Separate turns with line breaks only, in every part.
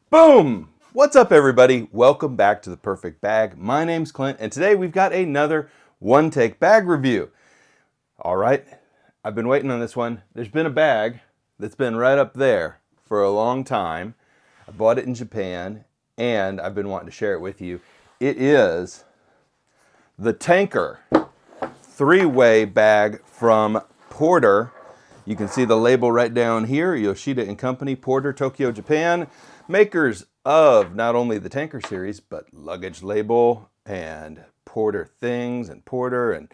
Boom! What's up, everybody? Welcome back to The Perfect Bag. My name's Clint, and today we've got another one-take bag review. All right, I've been waiting on this one. There's been a bag that's been right up there for a long time. I bought it in Japan, and I've been wanting to share it with you. It is the Tanker three-way bag from Porter. You can see the label right down here, Yoshida and Company, Porter, Tokyo, Japan. Makers of not only the Tanker series, but Luggage Label and Porter Things and Porter and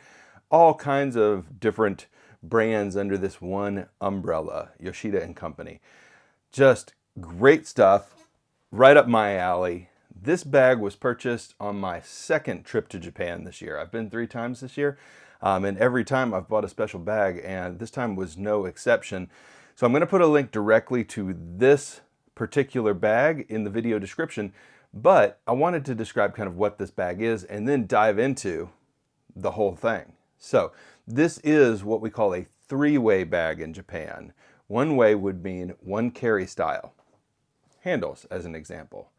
all kinds of different brands under this one umbrella, Yoshida and Company. Just great stuff, right up my alley. This bag was purchased on my second trip to Japan this year. I've been 3 times this year, and every time I've bought a special bag, and this time was no exception. So I'm going to put a link directly to this particular bag in the video description, but I wanted to describe kind of what this bag is and then dive into the whole thing. So this is what we call a three-way bag in Japan. One way would mean one carry style, handles as an example.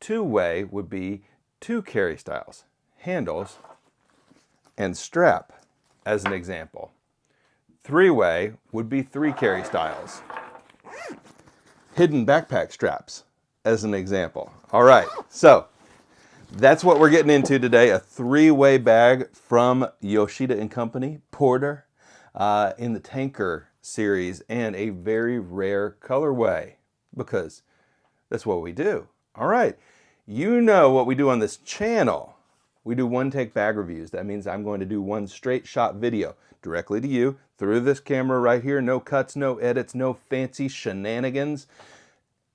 Two-way would be 2 carry styles, handles and strap as an example. Three-way would be 3 carry styles, hidden backpack straps as an example. All right, so that's what we're getting into today, a three-way bag from Yoshida and Company, Porter, in the Tanker series, and a very rare colorway because that's what we do. All right, you know what we do on this channel. We do one-take bag reviews. That means I'm going to do one straight shot video directly to you through this camera right here. No cuts, no edits, no fancy shenanigans.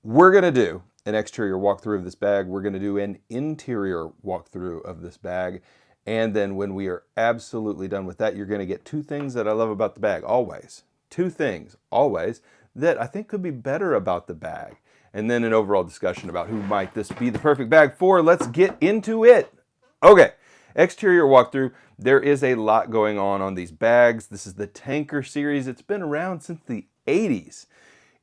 We're going to do an exterior walkthrough of this bag. We're going to do an interior walkthrough of this bag. And then when we are absolutely done with that, you're going to get 2 things that I love about the bag, always. 2 things, always, that I think could be better about the bag. And then an overall discussion about who might this be the perfect bag for. Let's get into it. Okay, exterior walkthrough. There is a lot going on these bags. This is the Tanker series. It's been around since the 80s.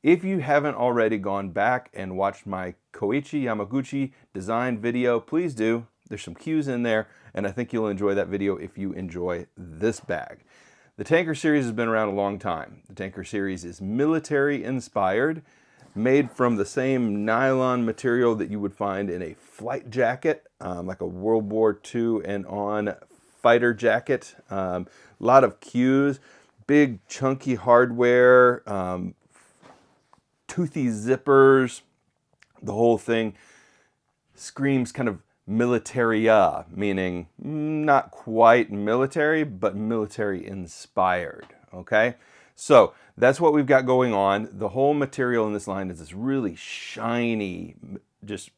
If you haven't already gone back and watched my Koichi Yamaguchi design video, please do. There's some cues in there, and I think you'll enjoy that video if you enjoy this bag. The Tanker series has been around a long time. The Tanker series is military inspired, made from the same nylon material that you would find in a flight jacket, like a World War II and on fighter jacket. A lot of cues, big chunky hardware, toothy zippers. The whole thing screams kind of militaria, meaning not quite military, but military inspired, okay? So that's what we've got going on. The whole material in this line is this really shiny, just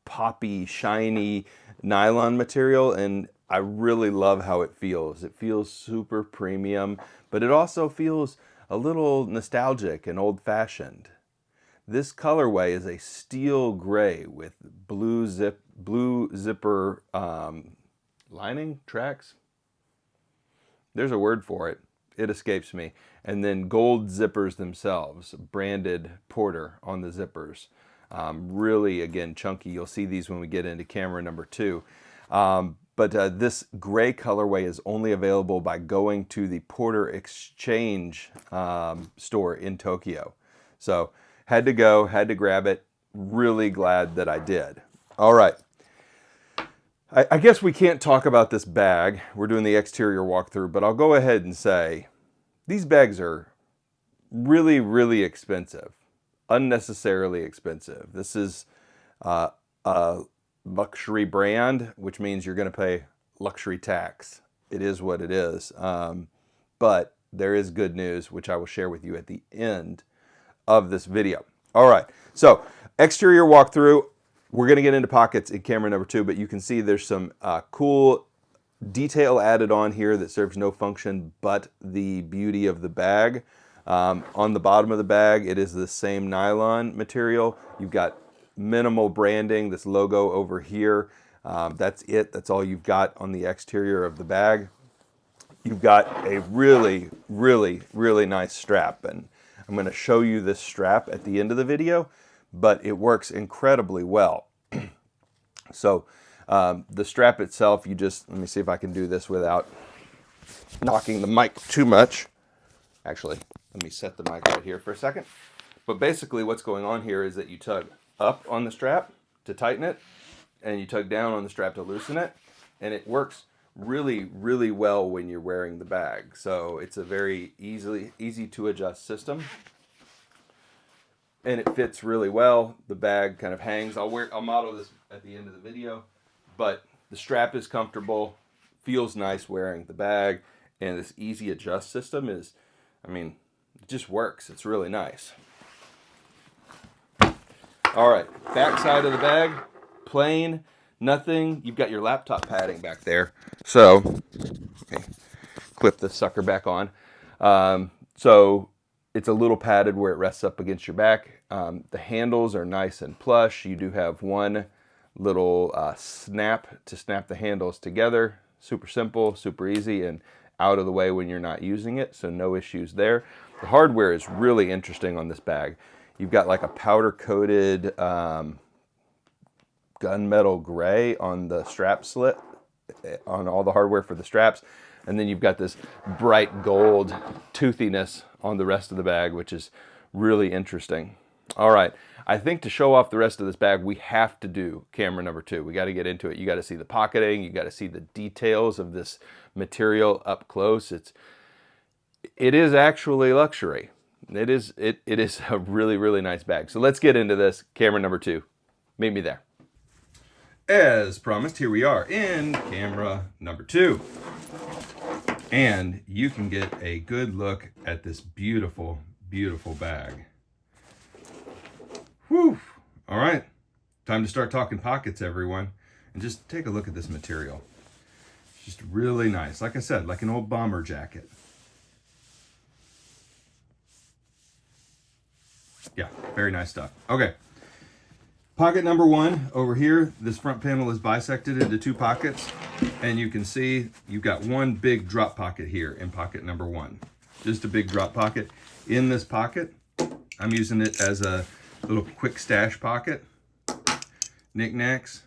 poppy, shiny nylon material, and I really love how it feels. It feels super premium, but it also feels a little nostalgic and old-fashioned. This colorway is a steel gray with blue zipper lining tracks. There's a word for it. It escapes me. And then gold zippers themselves, branded Porter on the zippers. Really, again, chunky. You'll see these when we get into camera number 2. But this gray colorway is only available by going to the Porter Exchange store in Tokyo. So had to go, had to grab it. Really glad that I did. All right. I guess we can't talk about this bag. We're doing the exterior walkthrough, but I'll go ahead and say these bags are really, really expensive. Unnecessarily expensive. This is a luxury brand, which means you're going to pay luxury tax. It is what it is. But there is good news, which I will share with you at the end of this video. All right, so exterior walkthrough. We're going to get into pockets in camera number 2, but you can see there's some cool detail added on here that serves no function but the beauty of the bag. On the bottom of the bag, it is the same nylon material. You've got minimal branding, this logo over here. That's it. That's all you've got on the exterior of the bag. You've got a really, really, really nice strap, and I'm going to show you this strap at the end of the video. but it works incredibly well. So the strap itself, you just, let me see if I can do this without knocking the mic too much. Actually, let me set the mic right here for a second. But basically what's going on here is that you tug up on the strap to tighten it, and you tug down on the strap to loosen it, and it works really, really well when you're wearing the bag. So it's a very easy to adjust system, and it fits really well. The bag kind of hangs. I'll model this at the end of the video, but the strap is comfortable, feels nice wearing the bag, and this easy adjust system is, I mean, it just works. It's really nice. All right, back side of the bag, plain, nothing. You've got your laptop padding back there. So, okay, clip this sucker back on. So it's a little padded where it rests up against your back. The handles are nice and plush. You do have one little snap to snap the handles together. Super simple, super easy, and out of the way when you're not using it, so no issues there. The hardware is really interesting on this bag. You've got like a powder-coated gunmetal gray on the strap slit, on all the hardware for the straps, and then you've got this bright gold toothiness on the rest of the bag, which is really interesting. All right, I think to show off the rest of this bag, we have to do camera number 2. We got to get into it. You got to see the pocketing. You got to see the details of this material up close. It is actually luxury. It is a really, really nice bag. So let's get into this. Camera number 2. Meet me there. As promised, here we are in camera number 2. And you can get a good look at this beautiful, beautiful bag. Whew. All right, time to start talking pockets, everyone. And just take a look at this material. It's just really nice. Like I said, like an old bomber jacket. Yeah, very nice stuff. Okay, pocket number 1 over here. This front panel is bisected into 2 pockets. And you can see you've got one big drop pocket here in pocket number 1. Just a big drop pocket. In this pocket, I'm using it as a little quick stash pocket. Knickknacks.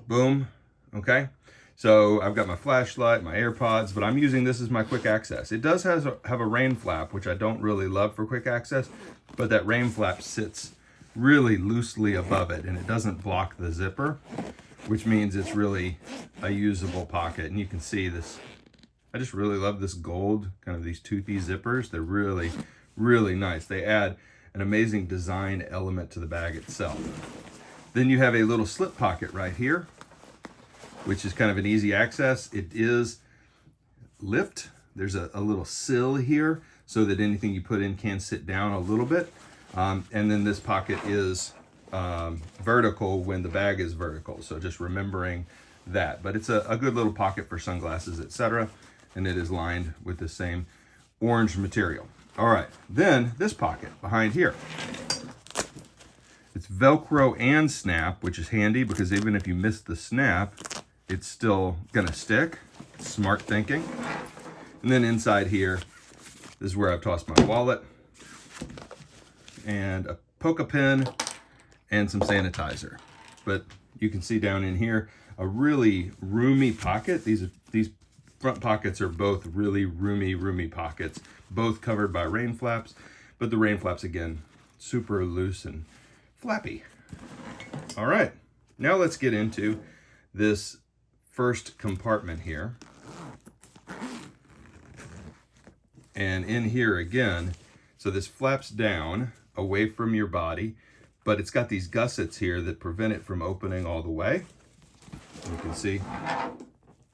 Boom. Okay. So I've got my flashlight, my AirPods, but I'm using this as my quick access. It does have a rain flap, which I don't really love for quick access, but that rain flap sits really loosely above it, and it doesn't block the zipper, which means it's really a usable pocket. And you can see this. I just really love this gold, kind of these toothy zippers. They're really, really nice. They add an amazing design element to the bag itself. Then you have a little slip pocket right here, which is kind of an easy access. It is lift. There's a little sill here so that anything you put in can sit down a little bit. And then this pocket is vertical when the bag is vertical. So just remembering that. But it's a good little pocket for sunglasses, etc. And it is lined with the same orange material. All right, then this pocket behind here. It's Velcro and snap, which is handy because even if you miss the snap, it's still gonna stick. Smart thinking. And then inside here, this is where I've tossed my wallet and a Poke pen and some sanitizer. But you can see down in here, a really roomy pocket. These front pockets are both really roomy pockets, both covered by rain flaps, but the rain flaps, again, super loose and flappy. All right, now let's get into this first compartment here. And in here again, so this flaps down away from your body, but it's got these gussets here that prevent it from opening all the way. You can see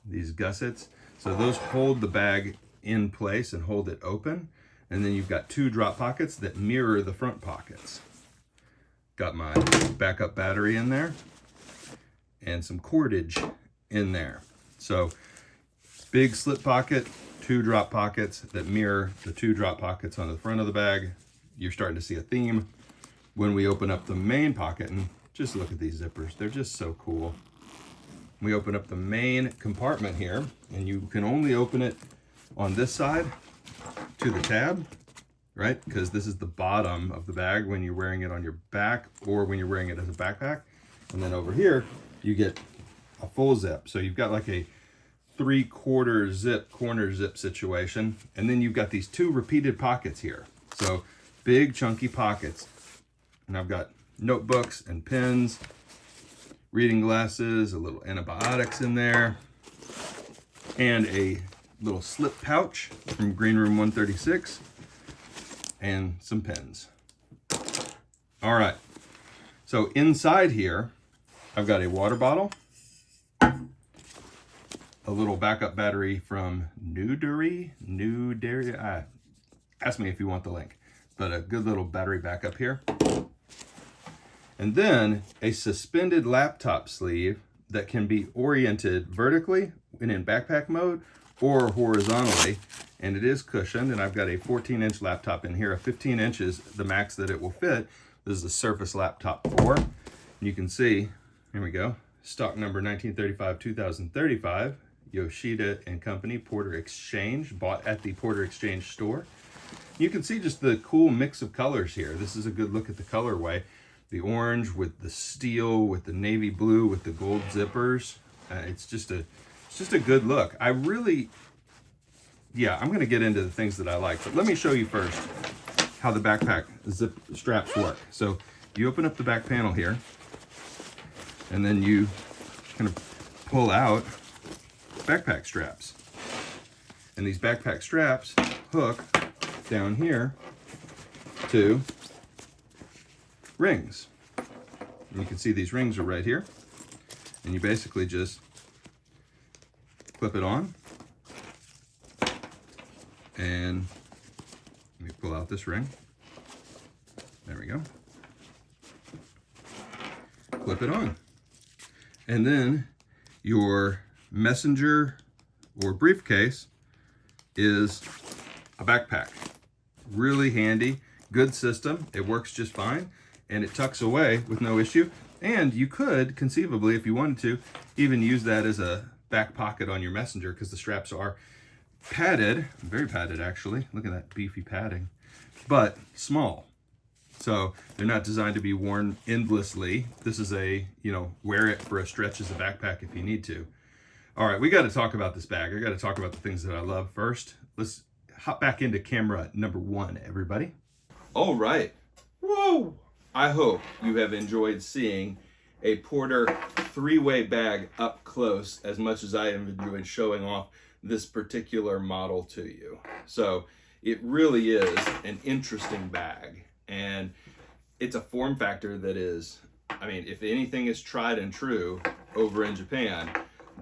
these gussets. So those hold the bag in place and hold it open. And then you've got 2 drop pockets that mirror the front pockets. Got my backup battery in there and some cordage in there. So big slip pocket, 2 drop pockets that mirror the 2 drop pockets on the front of the bag. You're starting to see a theme. When we open up the main pocket, and just look at these zippers, they're just so cool. We open up the main compartment here, and you can only open it on this side to the tab, right? Because this is the bottom of the bag when you're wearing it on your back or when you're wearing it as a backpack. And then over here, you get a full zip. So you've got like a 3/4 zip, corner zip situation. And then you've got these 2 repeated pockets here. So big chunky pockets. And I've got notebooks and pens, reading glasses, a little antibiotics in there, and a little slip pouch from Green Room 136, and some pens. All right, so inside here, I've got a water bottle, a little backup battery from Nudary. Ask me if you want the link, but a good little battery backup here. And then a suspended laptop sleeve that can be oriented vertically and in backpack mode or horizontally. And it is cushioned, and I've got a 14-inch laptop in here. A 15 inches, the max that it will fit. This is a Surface Laptop 4. And you can see, here we go, stock number 1935-2035, Yoshida and Company, Porter Exchange, bought at the Porter Exchange store. You can see just the cool mix of colors here. This is a good look at the colorway. The orange with the steel, with the navy blue, with the gold zippers. It's just a good look. I'm going to get into the things that I like, but let me show you first how the backpack zip straps work. So you open up the back panel here, and then you kind of pull out backpack straps. And these backpack straps hook down here to rings. And you can see these rings are right here. And you basically just clip it on. And let me pull out this ring. There we go. Clip it on. And then your messenger or briefcase is a backpack. Really handy, good system. It works just fine, and it tucks away with no issue. And you could conceivably, if you wanted to, even use that as a back pocket on your messenger, because the straps are padded, very padded actually. Look at that beefy padding, but small. So they're not designed to be worn endlessly. This is a, wear it for a stretch as a backpack if you need to. All right, we got to talk about this bag. I got to talk about the things that I love first. Let's hop back into camera number 1, everybody. All right. Whoa! I hope you have enjoyed seeing a Porter 3-way bag up close as much as I have enjoyed showing off this particular model to you. So it really is an interesting bag, and it's a form factor that is, if anything is tried and true over in Japan,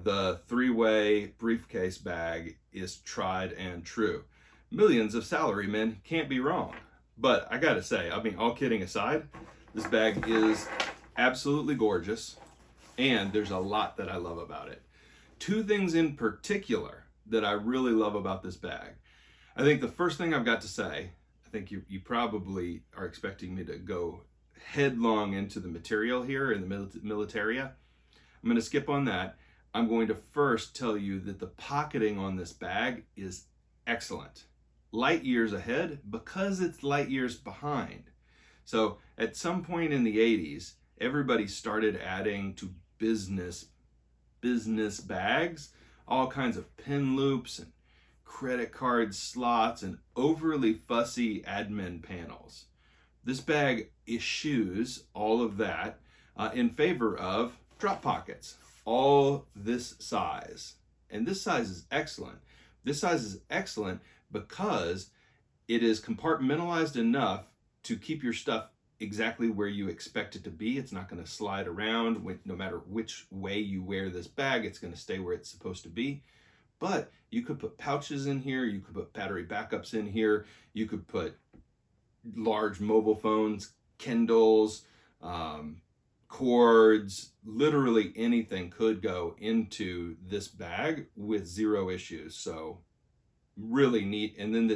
the 3-way briefcase bag is tried and true. Millions of salarymen can't be wrong. But I gotta say, all kidding aside, this bag is absolutely gorgeous, and there's a lot that I love about it. 2 things in particular that I really love about this bag. I think the first thing I've got to say, I think you probably are expecting me to go headlong into the material here in the militaria. I'm going to skip on that. I'm going to first tell you that the pocketing on this bag is excellent. Light years ahead because it's light years behind. So at some point in the 80s, everybody started adding to business bags, all kinds of pin loops and credit card slots and overly fussy admin panels. This bag eschews all of that in favor of drop pockets, all this size. And this size is excellent. This size is excellent because it is compartmentalized enough to keep your stuff exactly where you expect it to be. It's not going to slide around. No matter which way you wear this bag, it's going to stay where it's supposed to be. But you could put pouches in here. You could put battery backups in here. You could put large mobile phones, Kindles, cords, literally anything could go into this bag with 0 issues. So really neat. And then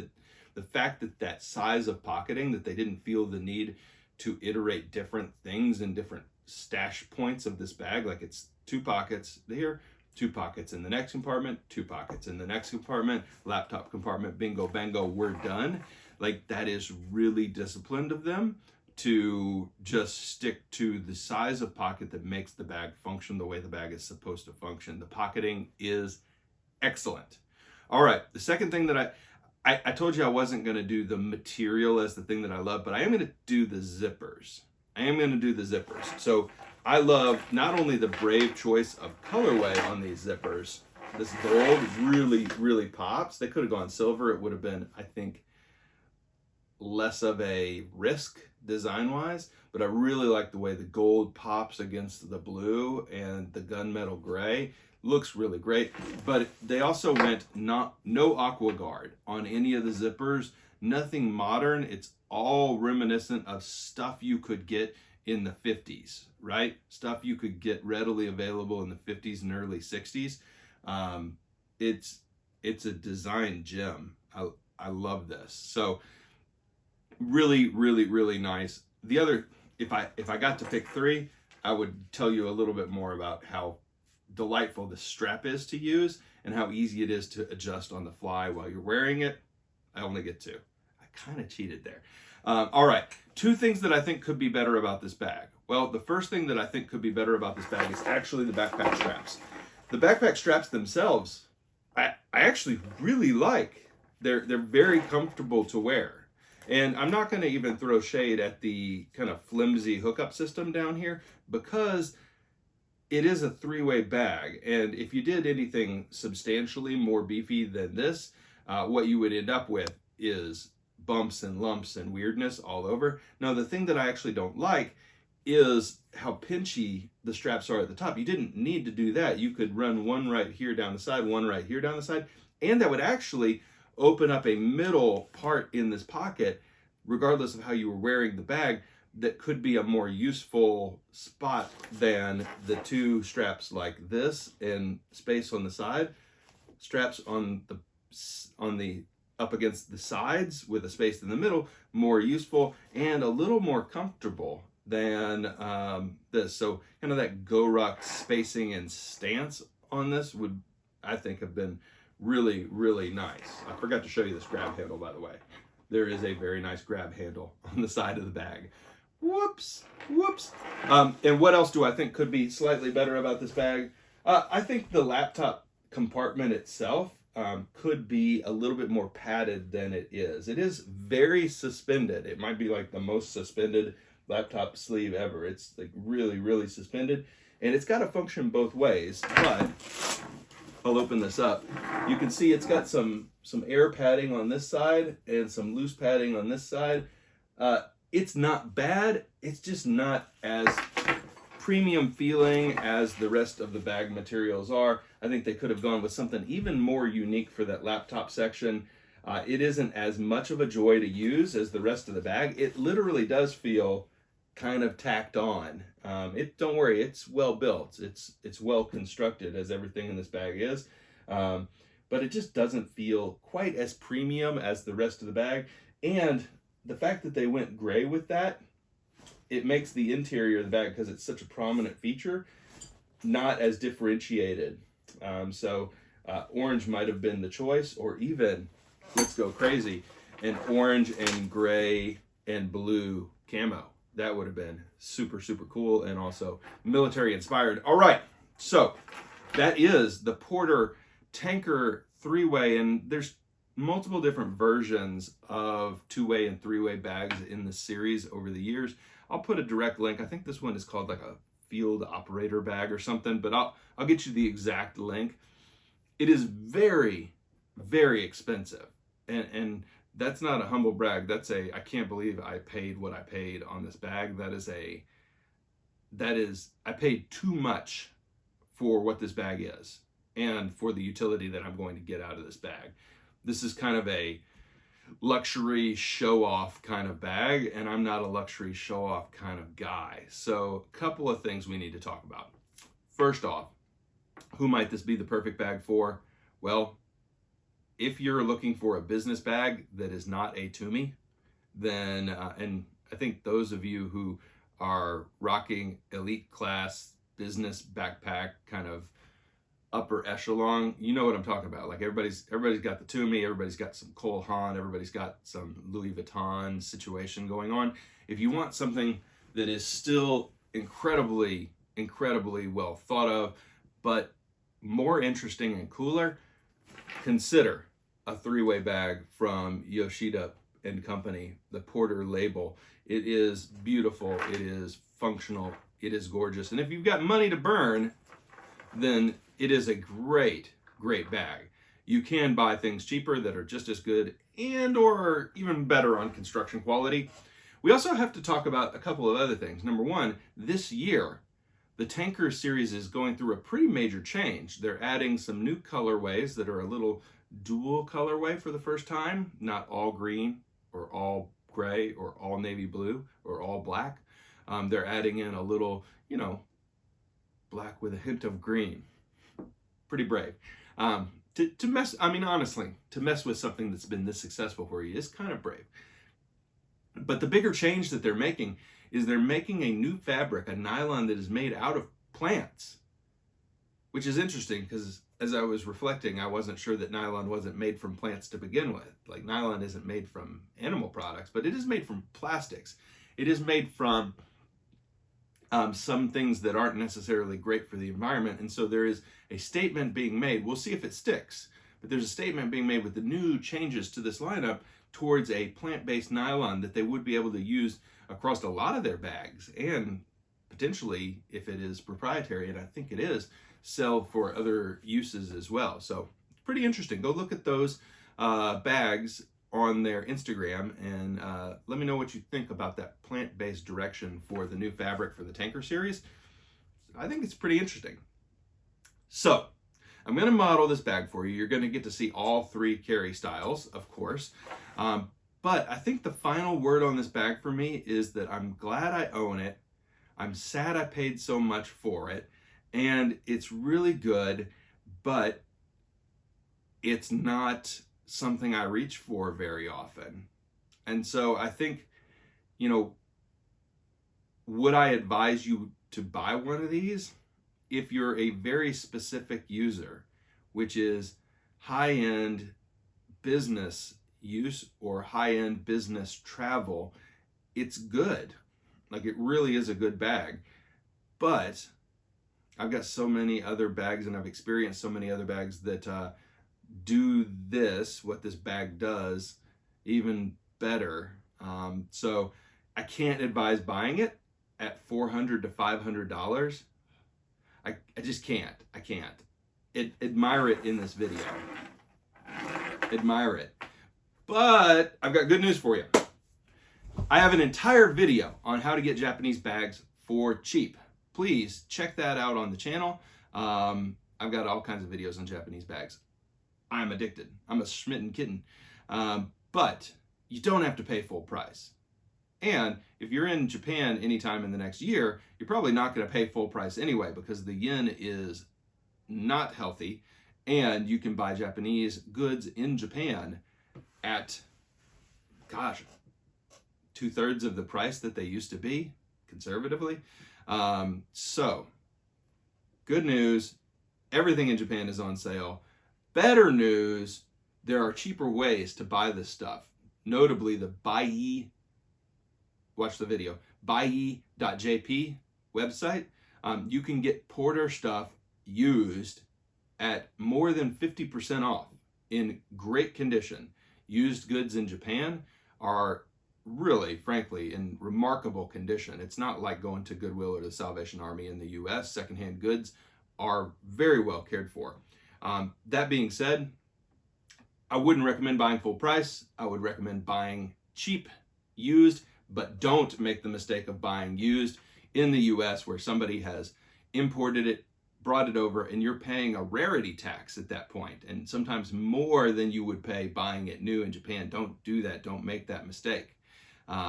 the fact that size of pocketing, that they didn't feel the need to iterate different things in different stash points of this bag, like it's 2 pockets here, 2 pockets in the next compartment, 2 pockets in the next compartment, laptop compartment, bingo, bango, we're done. Like, that is really disciplined of them to just stick to the size of pocket that makes the bag function the way the bag is supposed to function. The pocketing is excellent. All right, the second thing that I told you I wasn't going to do the material as the thing that I love, but I am going to do the zippers. So I love not only the brave choice of colorway on these zippers. This gold really, really pops. They could have gone silver. It would have been, I think, less of a risk design-wise, but I really like the way the gold pops against the blue, and the gunmetal gray looks really great. But they also went no aqua guard on any of the zippers, nothing modern. It's all reminiscent of stuff you could get in the 50s, right? Stuff you could get readily available in the 50s and early 60s. It's a design gem. I love this. So really, really, really nice. The other, if I got to pick three, I would tell you a little bit more about how delightful the strap is to use and how easy it is to adjust on the fly while you're wearing it. I only get two. I kind of cheated there. All right, two things that I think could be better about this bag. Well, the first thing that I think could be better about this bag is actually the backpack straps. The backpack straps themselves, I actually really like. They're very comfortable to wear. And I'm not going to even throw shade at the kind of flimsy hookup system down here, because it is a three-way bag. And if you did anything substantially more beefy than this, what you would end up with is bumps and lumps and weirdness all over. Now, the thing that I actually don't like is how pinchy the straps are at the top. You didn't need to do that. You could run one right here down the side, one right here down the side, and that would actually open up a middle part in this pocket, regardless of how you were wearing the bag, that could be a more useful spot than the two straps like this and space on the side. Straps on the up against the sides with a space in the middle, more useful and a little more comfortable than this. So kind of that go ruck spacing and stance on this would, I think, have been really, really nice. I forgot to show you this grab handle, by the way. There is a very nice grab handle on the side of the bag. Whoops. And what else do I think could be slightly better about this bag? I think the laptop compartment itself could be a little bit more padded than it is. It is very suspended. It might be like the most suspended laptop sleeve ever. It's like really, really suspended, and it's got to function both ways. But I'll open this up. You can see it's got some air padding on this side and some loose padding on this side. It's not bad. It's just not as premium feeling as the rest of the bag materials are. I think they could have gone with something even more unique for that laptop section. It isn't as much of a joy to use as the rest of the bag. It literally does feel kind of tacked on. Don't worry, it's well built. It's well constructed, as everything in this bag is. But it just doesn't feel quite as premium as the rest of the bag. And the fact that they went gray with that, it makes the interior of the bag, because it's such a prominent feature, not as differentiated. So orange might have been the choice, or even, let's go crazy, an orange and gray and blue camo. That would have been super, super cool, and also military inspired. All right, so that is the Porter Tanker three-way, and there's multiple different versions of two-way and three-way bags in the series over the years. I'll put a direct link. I think this one is called like a field operator bag or something, but I'll get you the exact link. It is very, very expensive, and that's not a humble brag. That's I can't believe I paid what I paid on this bag. I paid too much for what this bag is and for the utility that I'm going to get out of this bag. This is kind of a luxury show-off kind of bag, and I'm not a luxury show-off kind of guy. So a couple of things we need to talk about. First off, who might this be the perfect bag for? Well, if you're looking for a business bag that is not a Toomey, then, and I think those of you who are rocking elite class business backpack kind of upper echelon, you know what I'm talking about. Like everybody's got the Tumi, everybody's got some Cole Haan, everybody's got some Louis Vuitton situation going on. If you want something that is still incredibly well thought of, but more interesting and cooler, consider a three-way bag from Yoshida and Company, the Porter label. It is beautiful, it is functional, it is gorgeous. And if you've got money to burn, then it is a great bag. You can buy things cheaper that are just as good and or even better on construction quality. We also have to talk about a couple of other things. Number one, this year, the Tanker series is going through a pretty major change. They're adding some new colorways that are a little dual colorway for the first time, not all green or all gray or all navy blue or all black. They're adding in a little, black with a hint of green. Pretty brave. To mess, honestly, to mess with something that's been this successful for you is kind of brave. But the bigger change that they're making is they're making a new fabric, a nylon that is made out of plants, which is interesting because as I was reflecting, I wasn't sure that nylon wasn't made from plants to begin with. Like nylon isn't made from animal products, but it is made from plastics. It is made from some things that aren't necessarily great for the environment. And so there is a statement being made. We'll see if it sticks, but there's a statement being made with the new changes to this lineup towards a plant-based nylon that they would be able to use across a lot of their bags and potentially, if it is proprietary, and I think it is, sell for other uses as well. So it's pretty interesting. Go look at those bags on their Instagram and let me know what you think about that plant-based direction for the new fabric for the Tanker series. I think it's pretty interesting. So I'm going to model this bag for you. You're going to get to see all three carry styles, of course. But I think the final word on this bag for me is that I'm glad I own it. I'm sad I paid so much for it. And it's really good, but it's not something I reach for very often. And so I think, would I advise you to buy one of these? If you're a very specific user, which is high-end business use or high-end business travel, it's good. Like it really is a good bag. But I've got so many other bags and I've experienced so many other bags that do what this bag does, even better. So I can't advise buying it at $400 to $500. I just can't. I can't. Admire it in this video. Admire it. But I've got good news for you. I have an entire video on how to get Japanese bags for cheap. Please check that out on the channel. I've got all kinds of videos on Japanese bags. I'm addicted. I'm a smitten kitten. But you don't have to pay full price. And if you're in Japan anytime in the next year, you're probably not going to pay full price anyway because the yen is not healthy and you can buy Japanese goods in Japan at, gosh, 2/3 of the price that they used to be, conservatively. So, good news, everything in Japan is on sale. Better news, there are cheaper ways to buy this stuff. Notably, the Bai, watch the video, bai.jp website. You can get Porter stuff used at more than 50% off in great condition. Used goods in Japan are really, frankly, in remarkable condition. It's not like going to Goodwill or the Salvation Army in the US. Secondhand goods are very well cared for. That being said, I wouldn't recommend buying full price. I would recommend buying cheap, used, but don't make the mistake of buying used in the US where somebody has imported it, brought it over, and you're paying a rarity tax at that point, and sometimes more than you would pay buying it new in Japan. Don't do that. Don't make that mistake.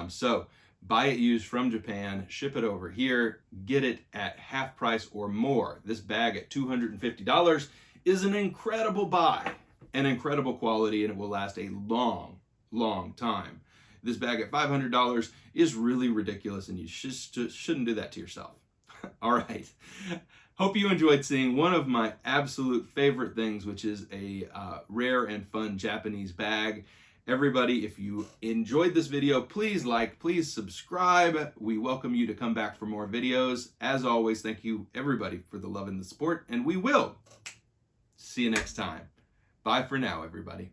So buy it used from Japan, ship it over here, get it at half price or more. This bag at $250 is an incredible buy, an incredible quality, and it will last a long, long time. This bag at $500 is really ridiculous, and you shouldn't do that to yourself. All right. Hope you enjoyed seeing one of my absolute favorite things, which is a rare and fun Japanese bag. Everybody, if you enjoyed this video, please like, please subscribe. We welcome you to come back for more videos. As always, thank you everybody for the love and the support, and we will see you next time. Bye for now, everybody.